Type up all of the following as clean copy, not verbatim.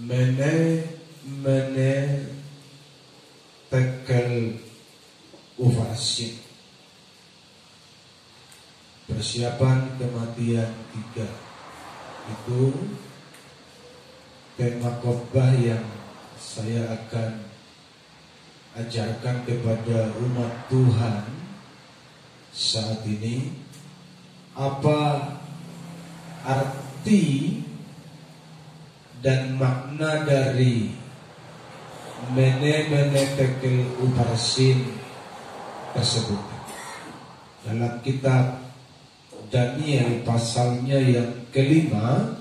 mene mene tekel ufarsin. Persiapan kematian 3. Itu tema khotbah yang saya akan ajarkan kepada umat Tuhan saat ini. Apa arti dan makna dari mene tekel ufarsin tersebut? Dalam kitab Daniel pasalnya yang kelima,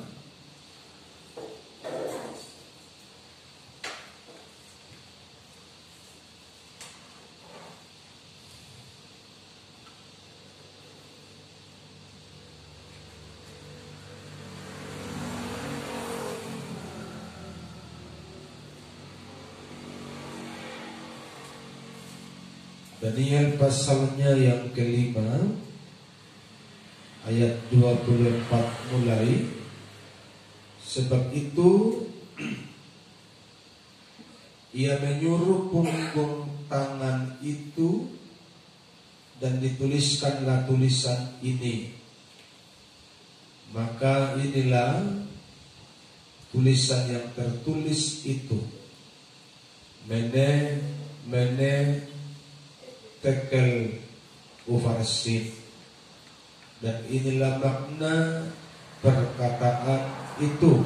Daniel pasalnya yang kelima ayat 24 mulai. Sebab itu ia menyuruh punggung tangan itu dan dituliskanlah tulisan ini. Maka inilah tulisan yang tertulis itu: mene tekel ufarsin. Dan inilah makna perkataan itu.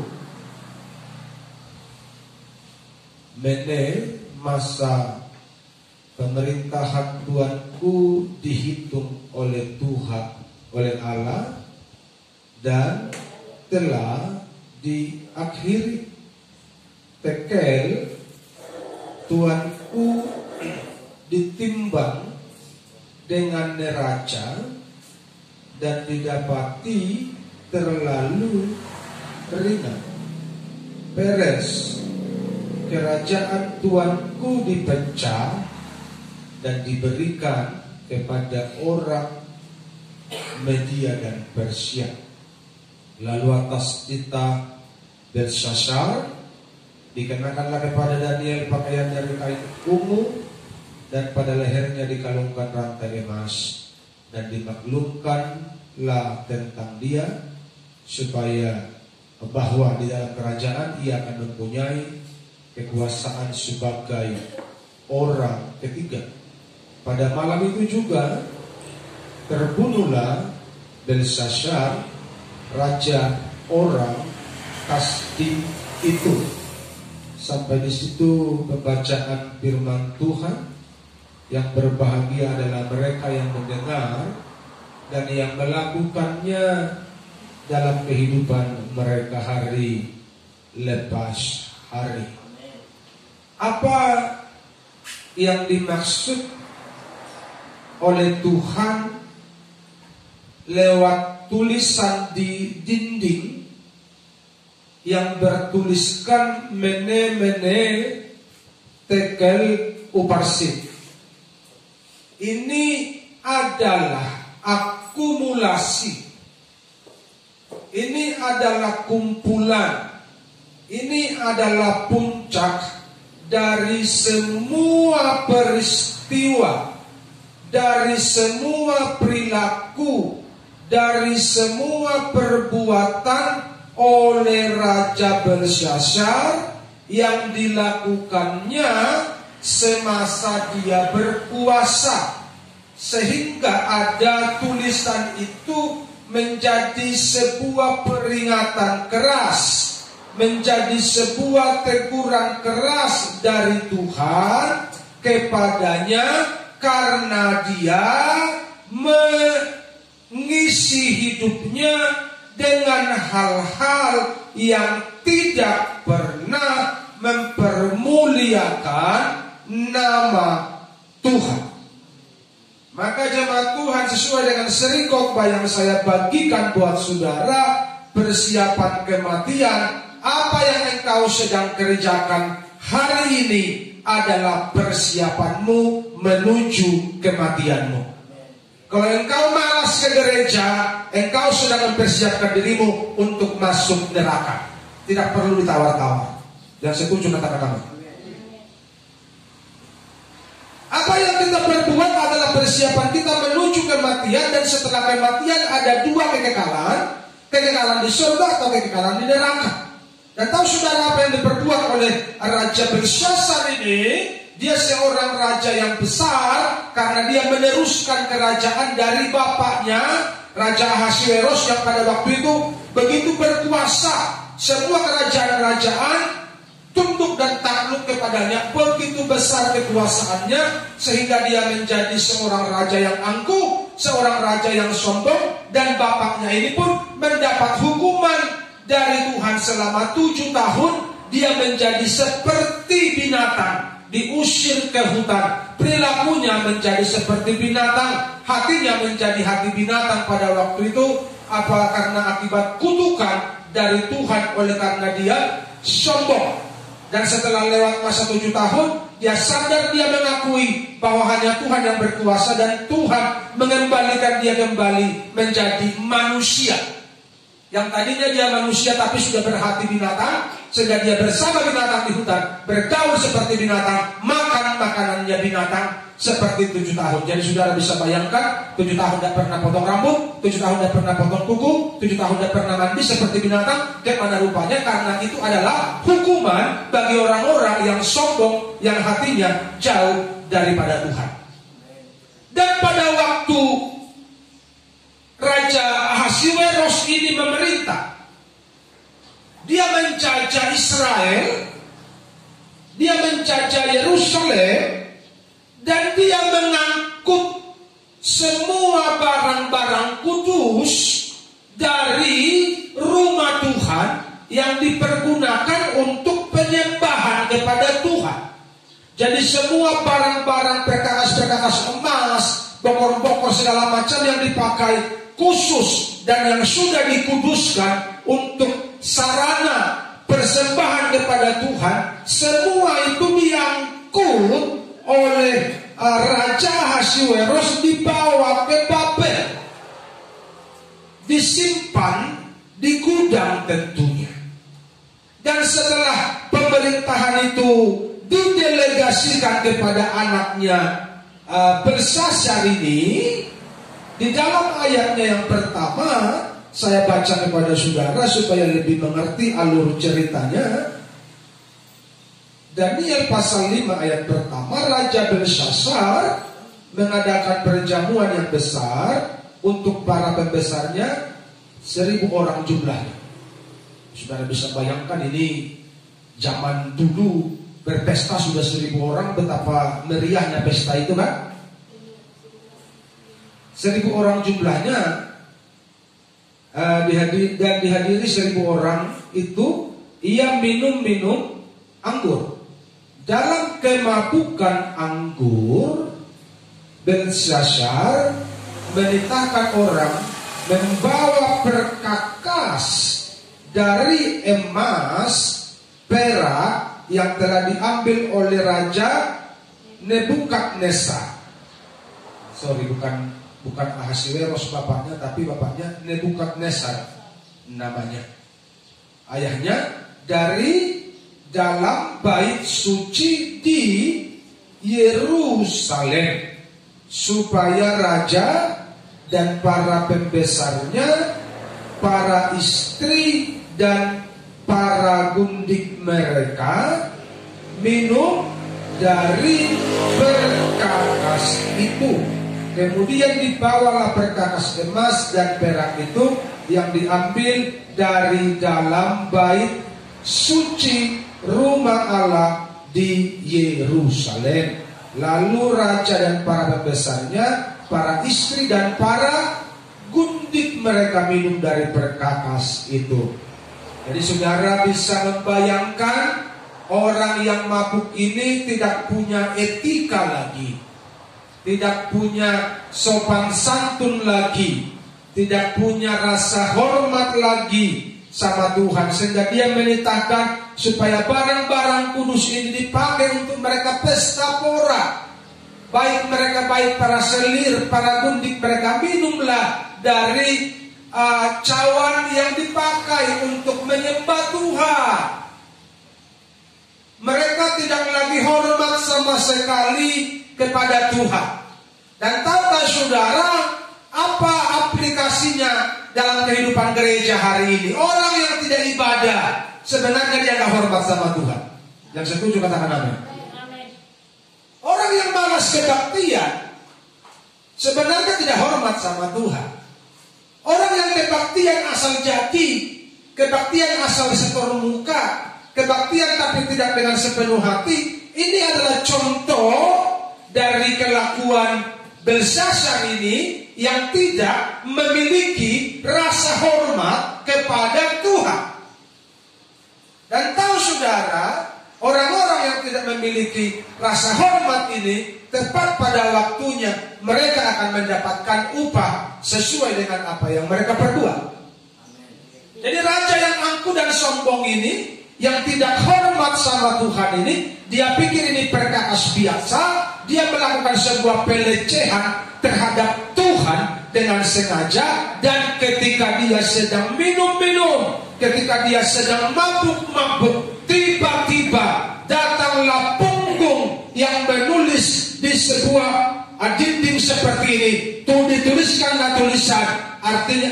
Mene, masa pemerintahan Tuanku dihitung oleh Tuhan, oleh Allah, dan telah diakhiri. Tekel, Tuanku ditimbang dengan neraca dan didapati terlalu ringan. Beres, kerajaan Tuanku dipecah dan diberikan kepada orang Media dan Persia. Lalu atas titah Belshazzar dikenakanlah kepada Daniel pakaian dari kain ungu, dan pada lehernya dikalungkan rantai emas, dan dimaklumkanlah tentang dia supaya bahwa di dalam kerajaan ia akan mempunyai kekuasaan sebagai orang ketiga. Pada malam itu juga terbunuhlah Belshazzar, raja orang Kasdi itu. Sampai di situ pembacaan firman Tuhan. Yang berbahagia adalah mereka yang mendengar dan yang melakukannya dalam kehidupan mereka hari lepas hari. Apa yang dimaksud oleh Tuhan lewat tulisan di dinding yang bertuliskan mene tekel ufarsin? Ini adalah akumulasi. Ini adalah kumpulan. Ini adalah puncak dari semua peristiwa, dari semua perilaku, dari semua perbuatan oleh Raja Belshazzar yang dilakukannya semasa dia berkuasa, sehingga ada tulisan itu menjadi sebuah peringatan keras, menjadi sebuah teguran keras dari Tuhan kepadanya, karena dia mengisi hidupnya dengan hal-hal yang tidak pernah mempermuliakan nama Tuhan. Maka jemaat Tuhan, sesuai dengan seri khotbah yang saya bagikan buat saudara, persiapan kematian, apa yang engkau sedang kerjakan hari ini adalah persiapanmu menuju kematianmu. Kalau engkau malas ke gereja, engkau sedang mempersiapkan dirimu untuk masuk neraka. Tidak perlu ditawar-tawar. Yang setuju katakan kami. Apa yang kita perbuat adalah persiapan kita menuju kematian, dan setelah kematian ada dua kekekalan. Kekekalan di surga atau kekekalan di neraka. Dan tahu saudara apa yang diperbuat oleh Raja Belshazzar ini? Dia seorang raja yang besar karena dia meneruskan kerajaan dari bapaknya, Raja Ahasuerus, yang pada waktu itu begitu berkuasa. Semua kerajaan-kerajaan tunduk dan takluk kepadanya, begitu besar kekuasaannya sehingga dia menjadi seorang raja yang angkuh, seorang raja yang sombong. Dan bapaknya ini pun mendapat hukuman dari Tuhan selama 7 tahun. Dia menjadi seperti binatang, diusir ke hutan. Perilakunya menjadi seperti binatang, hatinya menjadi hati binatang pada waktu itu. Apa? Karena akibat kutukan dari Tuhan oleh karena dia sombong. Dan setelah lewat masa 7 tahun, dia sadar, dia mengakui bahwa hanya Tuhan yang berkuasa, dan Tuhan mengembalikan dia kembali menjadi manusia. Yang tadinya dia manusia tapi sudah berhati binatang, sehingga dia bersama binatang di hutan, bergaul seperti binatang, makan makanannya binatang seperti 7 tahun. Jadi saudara bisa bayangkan, 7 tahun tidak pernah potong rambut, 7 tahun tidak pernah potong kuku, 7 tahun tidak pernah mandi seperti binatang. Bagaimana rupanya? Karena itu adalah hukuman bagi orang-orang yang sombong, yang hatinya jauh daripada Tuhan. Dan pada waktu Raja Ahasuerus ini memerintah, dia menjajah Israel, dia menjajah Yerusalem, dan dia mengangkut semua barang-barang kudus dari rumah Tuhan yang dipergunakan untuk penyembahan kepada Tuhan. Jadi semua barang-barang perkakas-perkakas emas, bokor-bokor segala macam yang dipakai khusus dan yang sudah dikuduskan untuk sarana persembahan kepada Tuhan, semua itu diangkut oleh Raja Ahasuerus, dibawa ke Babel, disimpan di gudang tentunya. Dan setelah pemerintahan itu didelegasikan kepada anaknya Belshazzar ini, di dalam ayatnya yang pertama saya baca kepada saudara supaya lebih mengerti alur ceritanya. Daniel pasal 5 ayat pertama, Raja Belshazzar mengadakan perjamuan yang besar untuk para pembesarnya, 1000 orang jumlahnya. Saudara bisa bayangkan, ini zaman dulu berpesta sudah 1000 orang, betapa meriahnya pesta itu kan. 1000 orang jumlahnya, dan dihadiri 1000 orang itu, ia minum anggur. Dalam kemabukan anggur, Belshazzar menitahkan orang membawa perkakas dari emas, perak yang telah diambil oleh Raja Nebukadnezar. Sorry, bukan Ahasuerus bapaknya, tapi bapaknya Nebukadnezar namanya. Ayahnya dari dalam bait suci di Yerusalem, supaya raja dan para pembesarnya, para istri dan para gundik mereka minum dari perkakas itu. Kemudian dibawalah perkakas emas dan perak itu yang diambil dari dalam bait suci rumah Allah di Yerusalem. Lalu raja dan para pembesarnya, para istri dan para gundik mereka minum dari perkakas itu. Jadi saudara bisa membayangkan, orang yang mabuk ini tidak punya etika lagi, tidak punya sopan santun lagi, tidak punya rasa hormat lagi sama Tuhan, sehingga dia menitahkan supaya barang-barang kudus ini dipakai untuk mereka pesta pora. Baik para selir, para gundik, mereka minumlah dari cawan yang dipakai untuk menyembah Tuhan. Mereka tidak lagi hormat sama sekali kepada Tuhan. Dan tahukah saudara apa aplikasinya dalam kehidupan gereja hari ini? Orang yang tidak ibadah sebenarnya dia gak hormat sama Tuhan. Yang setuju katakan amin. Orang yang malas kebaktian sebenarnya tidak hormat sama Tuhan. Orang yang kebaktian asal jadi, kebaktian asal setor muka, kebaktian tapi tidak dengan sepenuh hati, ini adalah contoh dari kelakuan Belshazzar ini yang tidak memiliki rasa hormat kepada Tuhan. Dan tahu saudara, orang-orang yang tidak memiliki rasa hormat ini, tepat pada waktunya mereka akan mendapatkan upah sesuai dengan apa yang mereka perbuat. Jadi raja yang angkuh dan sombong ini, yang tidak hormat sama Tuhan ini, dia pikir ini perkakas biasa, dia melakukan sebuah pelecehan terhadap Tuhan dengan sengaja. Dan ketika dia sedang minum-minum, ketika dia sedang mabuk-mabuk, tiba-tiba datanglah punggung yang menulis di sebuah dinding seperti ini. Dituliskanlah tulisan, artinya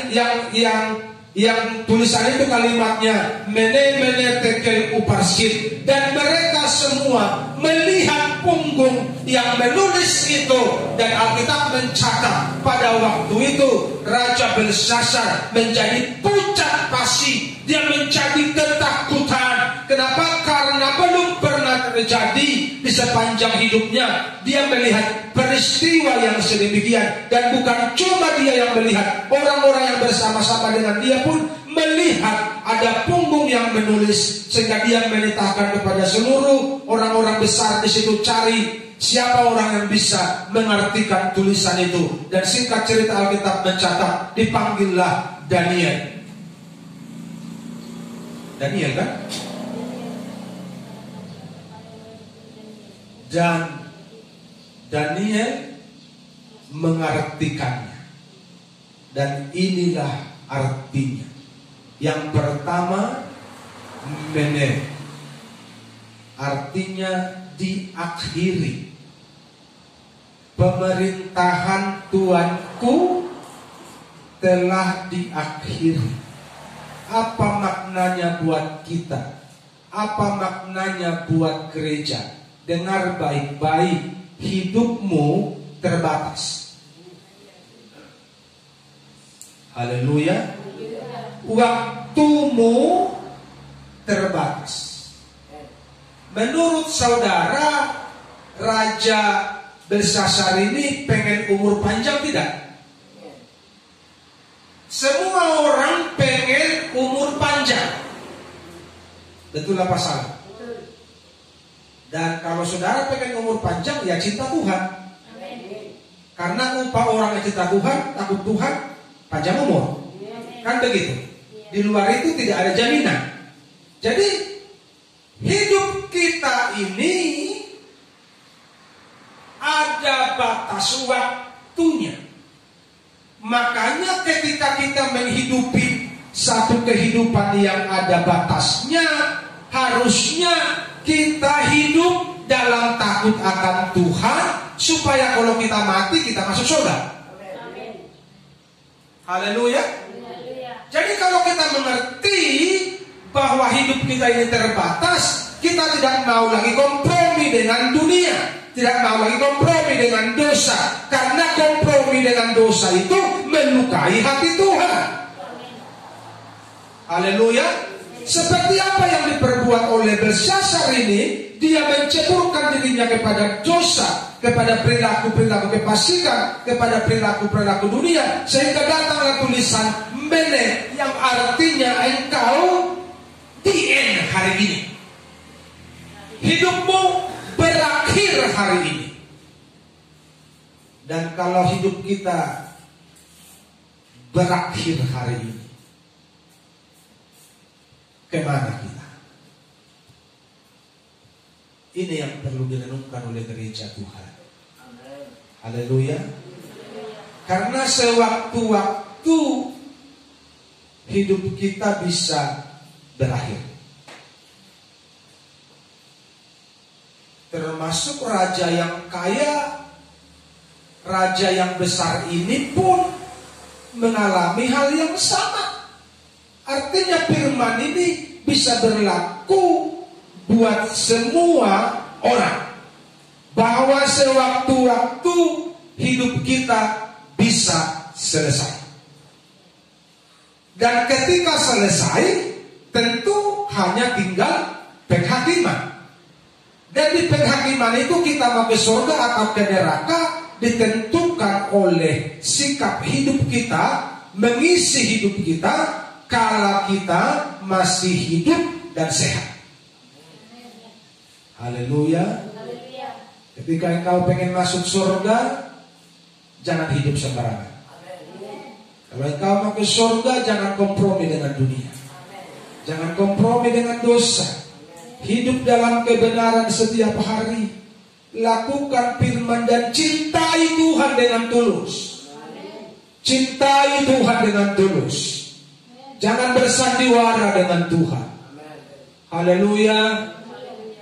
yang tulisan itu kalimatnya mene tekel uparsit. Dan mereka semua melihat punggung yang menulis itu. Dan Alkitab mencatat pada waktu itu Raja Belshazzar menjadi pucat pasi. Dia menjadi ketakutan. Kenapa? Karena belum pernah terjadi di sepanjang hidupnya dia melihat peristiwa yang sedemikian. Dan bukan cuma dia yang melihat, orang-orang yang bersama-sama dengan dia pun melihat ada punggung yang menulis. Sehingga dia menitahkan kepada seluruh orang-orang besar di situ, cari siapa orang yang bisa mengartikan tulisan itu. Dan singkat cerita Alkitab mencatat, dipanggillah Daniel. Daniel kan? Dan Daniel mengartikannya. Dan inilah artinya. Yang pertama, mene, artinya diakhiri. Pemerintahan Tuanku telah diakhiri. Apa maknanya buat kita? Apa maknanya buat gereja? Dengar baik-baik, hidupmu terbatas. Haleluya. Waktumu terbatas. Menurut saudara, Raja Belshazzar ini pengen umur panjang tidak? Semua orang pengen umur panjang. Betul apa salah? Dan kalau saudara pengen umur panjang, ya cinta Tuhan. Karena upah orang yang cinta Tuhan, takut Tuhan, panjang umur. Kan begitu. Di luar itu tidak ada jaminan. Jadi hidup kita ini ada batas waktunya. Makanya ketika kita menghidupi satu kehidupan yang ada batasnya, harusnya kita hidup dalam takut akan Tuhan, supaya kalau kita mati kita masuk surga. Haleluya. Jadi kalau kita mengerti bahwa hidup kita ini terbatas, kita tidak mau lagi kompromi dengan dunia, tidak mau lagi kompromi dengan dosa. Karena kompromi dengan dosa itu melukai hati Tuhan. Haleluya. Seperti apa yang diperbuat oleh Belshazzar ini, dia menceburkan dirinya kepada dosa, kepada perilaku-perilaku kefasikan, kepada perilaku-perilaku dunia, sehingga datanglah tulisan mene, yang artinya engkau di end hari ini. Hidupmu berakhir hari ini. Dan kalau hidup kita berakhir hari ini, kemana kita? Ini yang perlu direnungkan oleh gereja Tuhan. Haleluya. Karena sewaktu-waktu hidup kita bisa berakhir. termasuk raja yang kaya, raja yang besar ini pun mengalami hal yang sama. Artinya firman ini bisa berlaku buat semua orang, bahwa sewaktu-waktu hidup kita bisa selesai. Dan ketika selesai, tentu hanya tinggal penghakiman. Dan di penghakiman itu kita mau ke surga atau ke neraka ditentukan oleh sikap hidup kita, mengisi hidup kita, kala kita masih hidup dan sehat. Haleluya. Ketika engkau pengen masuk surga, jangan hidup sembarangan. Kalau engkau mau ke surga, jangan kompromi dengan dunia. Jangan kompromi dengan dosa. Hidup dalam kebenaran setiap hari. Lakukan firman dan cintai Tuhan dengan tulus. Cintai Tuhan dengan tulus. Jangan bersandiwara dengan Tuhan. Haleluya.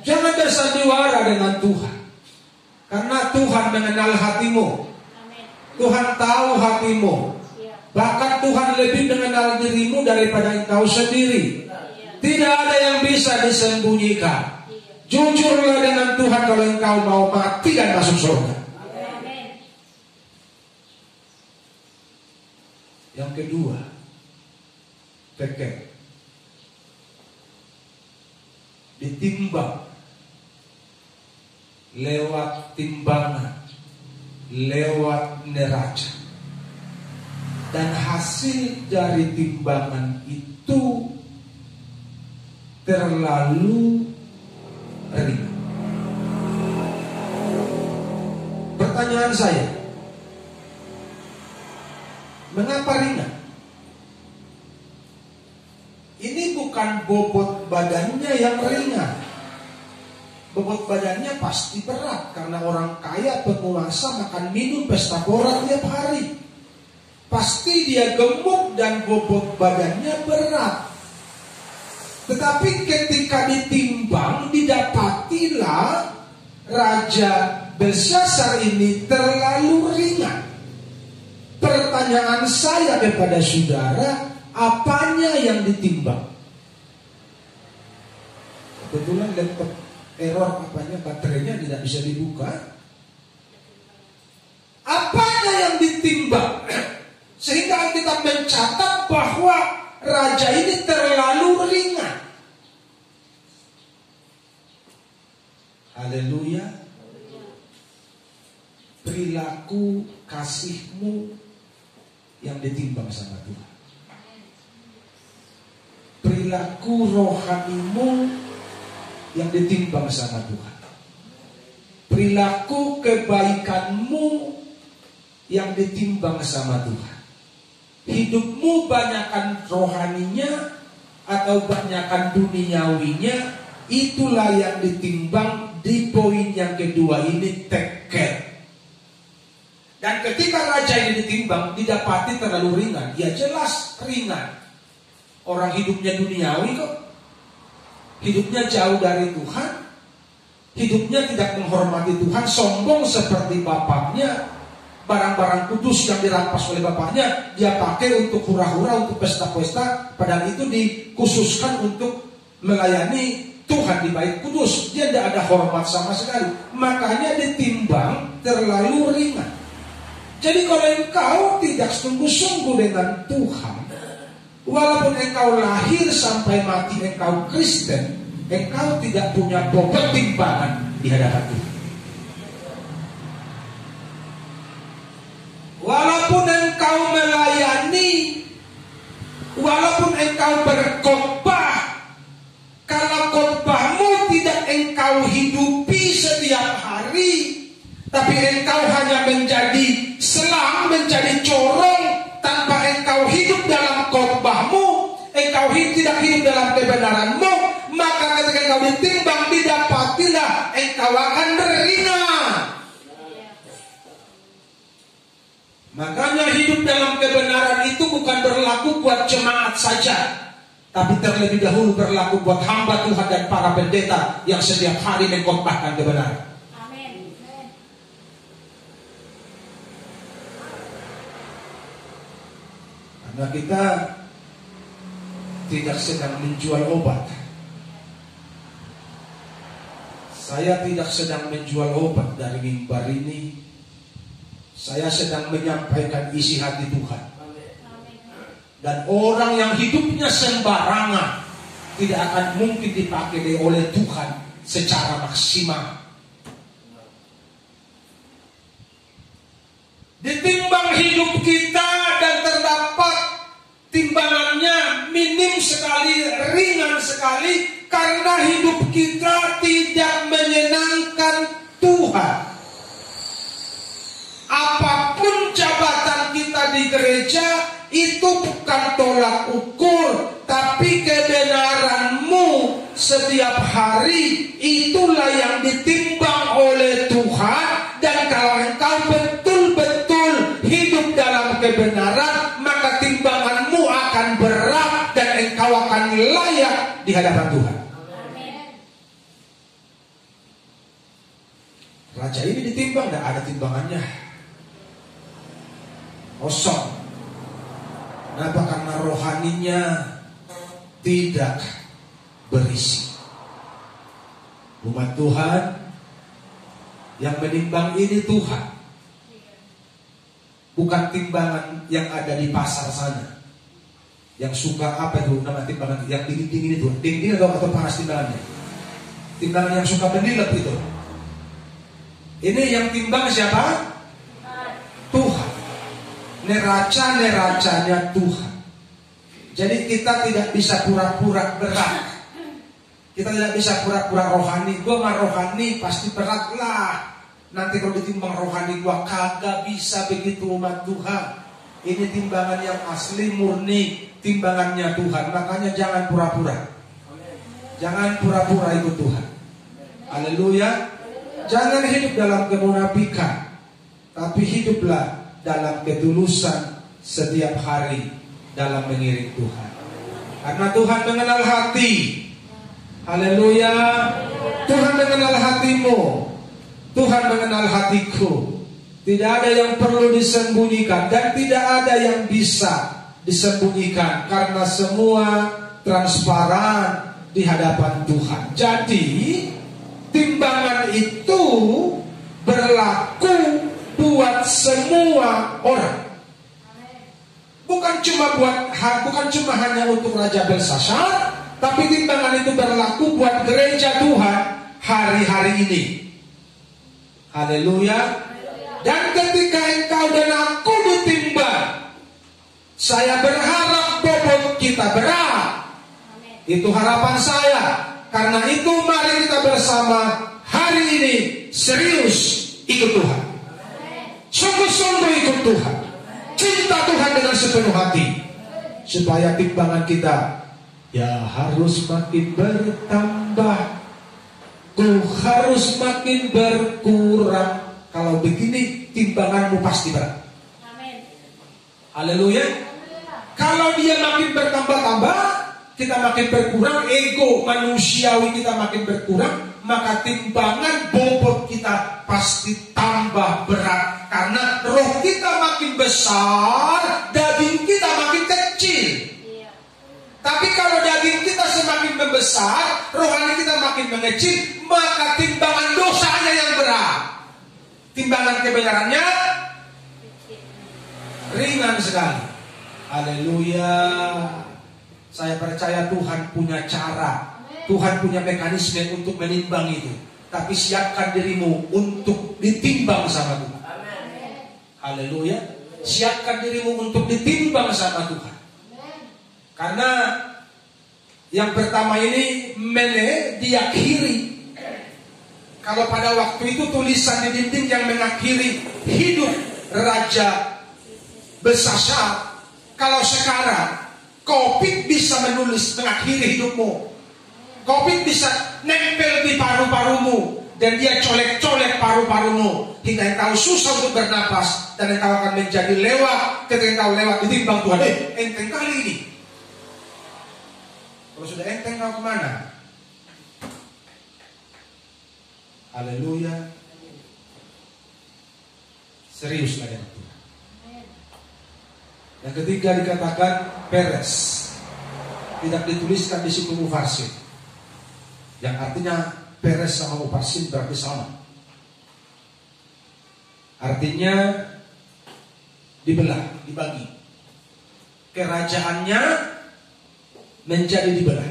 Jangan bersandiwara dengan Tuhan. Karena Tuhan mengenal hatimu. Tuhan tahu hatimu. Bahkan Tuhan lebih mengenal dirimu daripada engkau sendiri. Tidak ada yang bisa disembunyikan. Jujurlah dengan Tuhan kalau engkau mau mati dan masuk surga. Yang kedua, tekel. Ditimbang lewat timbangan, lewat neraca. Dan hasil dari timbangan itu terlalu ringan. Pertanyaan saya, mengapa ringan? Ini bukan bobot badannya yang ringan. Bobot badannya pasti berat, karena orang kaya penguasa makan minum pesta pora tiap hari. Pasti dia gemuk dan bobot badannya berat. Tetapi ketika ditimbang, didapatilah Raja Belsyazar ini terlalu ringan. Pertanyaan saya kepada saudara, apanya yang ditimbang? Kebetulan laptop error, apanya baterainya tidak bisa dibuka. Apanya yang ditimbang? Sehingga kita mencatat bahwa raja ini terlalu ringan. Haleluya. Perilaku kasihmu yang ditimbang sama Tuhan. Perilaku rohanimu yang ditimbang sama Tuhan. Perilaku kebaikanmu yang ditimbang sama Tuhan. Hidupmu banyakkan rohaninya atau banyakkan duniawinya, itulah yang ditimbang di poin yang kedua ini, tekel. Dan ketika raja ini ditimbang, didapati terlalu ringan. Ya jelas ringan. Orang hidupnya duniawi kok. Hidupnya jauh dari Tuhan. Hidupnya tidak menghormati Tuhan, sombong seperti bapaknya. Barang-barang kudus yang dirampas oleh bapaknya dia pakai untuk hura-hura, untuk pesta-pesta, padahal itu dikhususkan untuk melayani Tuhan di bait kudus. Dia tidak ada hormat sama sekali. Makanya ditimbang terlalu ringan. Jadi kalau engkau tidak sungguh-sungguh dengan Tuhan, walaupun engkau lahir sampai mati engkau Kristen, engkau tidak punya bobot timbangan di hadapan Tuhan. Walaupun engkau melayani, walaupun engkau berkhotbah, kalau khotbahmu tidak engkau hidupi setiap hari, tapi engkau hanya menjadi selang, menjadi corong, tanpa engkau hidup dalam khotbahmu, engkau tidak hidup dalam kebenaranmu, maka ketika engkau ditimbang, didapatilah engkau akan ringan. Makanya hidup dalam kebenaran itu bukan berlaku buat jemaat saja, tapi terlebih dahulu berlaku buat hamba Tuhan dan para pendeta yang setiap hari mengkhotbahkan kebenaran. Karena kita tidak sedang menjual obat. Saya tidak sedang menjual obat dari mimbar ini. Saya sedang menyampaikan isi hati Tuhan. Dan orang yang hidupnya sembarangan tidak akan mungkin dipakai oleh Tuhan secara maksimal. Ditimbang hidup kita dan terdapat timbangannya minim sekali, ringan sekali, karena hidup kita tidak menyenangkan Tuhan. Apapun jabatan kita di gereja, itu bukan tolak ukur, tapi kebenaranmu setiap hari itulah yang ditimbang oleh Tuhan. Dan kalau engkau betul-betul hidup dalam kebenaran, maka timbanganmu akan berat dan engkau akan layak di hadapan Tuhan. Raja ini ditimbang, tidak ada timbangannya, kosong. Kenapa? Karena rohaninya tidak berisi. Umat Tuhan yang menimbang ini Tuhan, bukan timbangan yang ada di pasar sana. Yang suka apa itu nama timbangan yang dingin-dingin itu? Dingin atau panas timbangannya? Timbangan yang suka menilep itu. Ini yang timbang siapa? Tuhan. Neraca-neracanya Tuhan. Jadi kita tidak bisa pura-pura berat. Kita tidak bisa pura-pura rohani. Gue mah rohani pasti berat lah. Nanti kalau ditimbang rohani gue kagak bisa begitu umat Tuhan. Ini timbangan yang asli murni, timbangannya Tuhan. Makanya jangan pura-pura. Jangan pura-pura ikut Tuhan. Haleluya. Jangan hidup dalam kemunafikan, tapi hiduplah dalam ketulusan setiap hari dalam mengiring Tuhan. Karena Tuhan mengenal hati. Haleluya. Tuhan mengenal hatimu. Tuhan mengenal hatiku. Tidak ada yang perlu disembunyikan dan tidak ada yang bisa disembunyikan, karena semua transparan di hadapan Tuhan. Jadi timbangan itu berlaku buat semua orang. Bukan cuma hanya untuk Raja Belsasar, tapi timbangan itu berlaku buat gereja Tuhan hari-hari ini. Haleluya. Dan ketika engkau dan aku ditimbang, saya berharap bobot kita berat. Itu harapan saya. Karena itu mari kita bersama hari ini serius ikut Tuhan. Sungguh-sungguh ikut Tuhan. Cinta Tuhan dengan sepenuh hati. Supaya timbangan kita ya harus makin bertambah. Tuh harus makin berkurang. Kalau begini timbanganmu pasti berat. Haleluya. Kalau dia makin bertambah-tambah, kita makin berkurang, ego manusiawi kita makin berkurang, maka timbangan bobot kita pasti tambah berat. Karena roh kita makin besar, daging kita makin kecil. Tapi kalau daging kita semakin membesar, rohani kita makin mengecil, maka timbangan dosanya yang berat. Timbangan kebenarannya ringan sekali. Haleluya. Saya percaya Tuhan punya cara, Tuhan punya mekanisme untuk menimbang itu. Tapi siapkan dirimu untuk ditimbang sama Tuhan. Haleluya. Siapkan dirimu untuk ditimbang sama Tuhan. Karena yang pertama ini mene diakhiri. Kalau pada waktu itu tulisan di dinding yang mengakhiri hidup Raja Belsasar, kalau sekarang Covid bisa menulis mengakhiri hidupmu. Covid bisa nempel di paru-parumu dan dia colek-colek paru-parumu hingga engkau susah untuk bernapas dan engkau akan menjadi lewat. Ketika engkau lewat ditimbang Tuhan, enteng kali ini. Kalau sudah enteng kau kemana? Haleluya. Serius lah dengan Tuhan. Yang ketiga dikatakan peres. Tidak dituliskan di situ mufarsin. Yang artinya peres sama mufarsin berarti sama. Artinya dibelah, dibagi. Kerajaannya menjadi dibelah,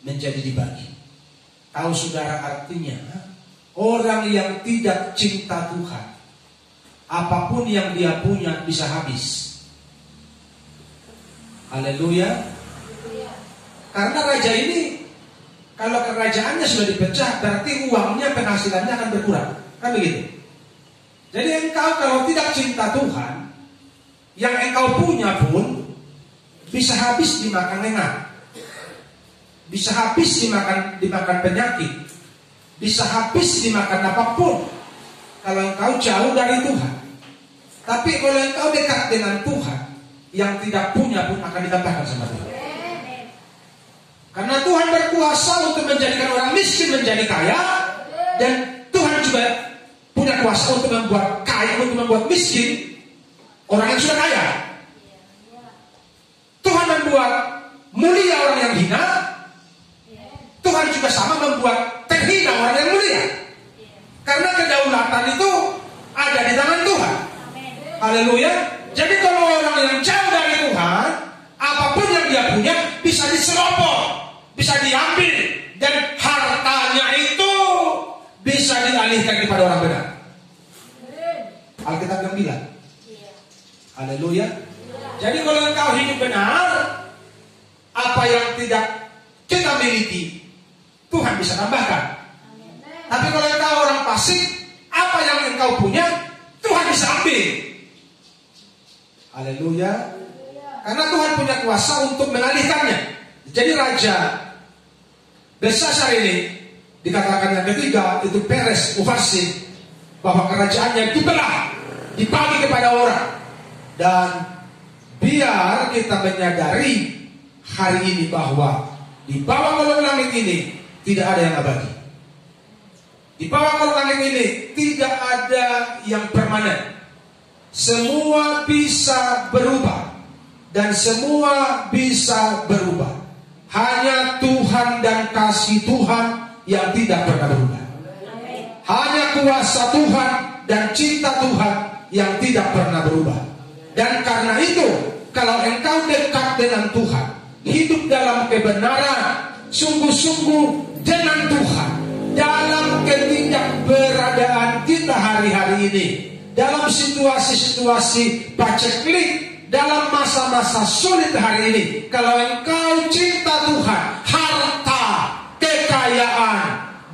menjadi dibagi. Tahu saudara artinya? Orang yang tidak cinta Tuhan, apapun yang dia punya bisa habis. Haleluya. Karena raja ini, kalau kerajaannya sudah dipecah, berarti uangnya, penghasilannya akan berkurang. Kan begitu? Jadi engkau kalau tidak cinta Tuhan, yang engkau punya pun bisa habis dimakan lengan, bisa habis dimakan penyakit, bisa habis dimakan apapun kalau engkau jauh dari Tuhan. Tapi kalau engkau dekat dengan Tuhan, yang tidak punya pun akan ditambahkan sama Tuhan. Karena Tuhan berkuasa untuk menjadikan orang miskin menjadi kaya, dan Tuhan juga punya kuasa untuk membuat kaya, untuk membuat miskin orang yang sudah kaya. Tuhan membuat mulia orang yang hina, Tuhan juga sama membuat terhina orang yang mulia. Karena kedaulatan itu ada di tangan Tuhan. Haleluya. Jadi kalau orang yang jauh dari Tuhan, apapun yang dia punya bisa diserobot, bisa diambil, dan hartanya itu bisa dialihkan kepada orang benar. Alkitab yang bilang. Haleluya. Jadi kalau engkau hidup benar, apa yang tidak kita miliki, Tuhan bisa tambahkan. Tapi kalau engkau orang fasik, apa yang engkau punya, Tuhan bisa ambil. Haleluya. Karena Tuhan punya kuasa untuk mengalihkannya. Jadi Raja Belsasar ini dikatakan yang ketiga itu peres, mufarsin, bahwa kerajaannya dibelah, dibagi kepada orang. Dan biar kita menyadari hari ini bahwa di bawah kolong langit ini tidak ada yang abadi. Di bawah kolong langit ini tidak ada yang permanen. Semua bisa berubah dan semua bisa berubah. Hanya Tuhan dan kasih Tuhan yang tidak pernah berubah. Hanya kuasa Tuhan dan cinta Tuhan yang tidak pernah berubah. Dan karena itu, kalau engkau dekat dengan Tuhan, hidup dalam kebenaran, sungguh-sungguh dengan Tuhan, dalam ketidakberadaan kita hari-hari ini, dalam situasi-situasi paceklik, dalam masa-masa sulit hari ini, kalau engkau cinta Tuhan, harta, kekayaan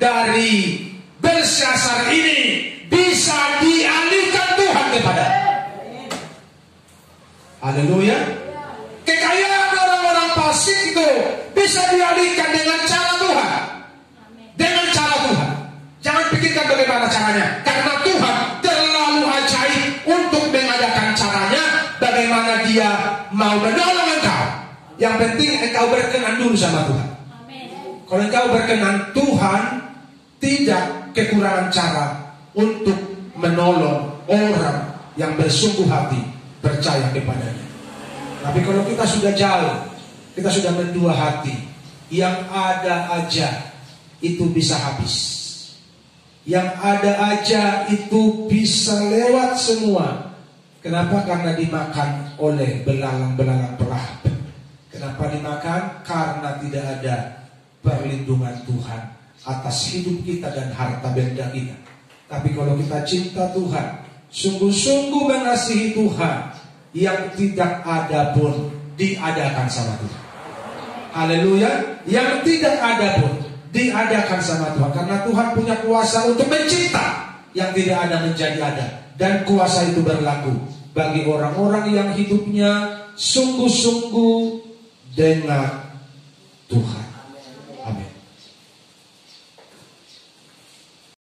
dari Belsasar ini bisa dialihkan Tuhan kepada. Haleluya. Kekayaan orang-orang fasik itu bisa dialihkan dengan cara Tuhan. Dengan cara Tuhan. Jangan pikirkan bagaimana caranya, karena Tuhan terlalu ajaib untuk mengadakan caranya. Bagaimana dia mau menolong engkau. Yang penting engkau berkenan dulu sama Tuhan. Kalau engkau berkenan, Tuhan tidak kekurangan cara untuk menolong orang yang bersungguh hati percaya kepadanya. Tapi kalau kita sudah jauh, kita sudah mendua hati, yang ada aja itu bisa habis. Yang ada aja itu bisa lewat semua. Kenapa? Karena dimakan oleh belalang-belalang pelahap. Kenapa dimakan? Karena tidak ada perlindungan Tuhan atas hidup kita dan harta benda kita. Tapi kalau kita cinta Tuhan, sungguh-sungguh mengasihi Tuhan, yang tidak ada pun diadakan sama Tuhan. Haleluya. Yang tidak ada pun diadakan sama Tuhan. Karena Tuhan punya kuasa untuk mencipta yang tidak ada menjadi ada. Dan kuasa itu berlaku bagi orang-orang yang hidupnya sungguh-sungguh dengan Tuhan.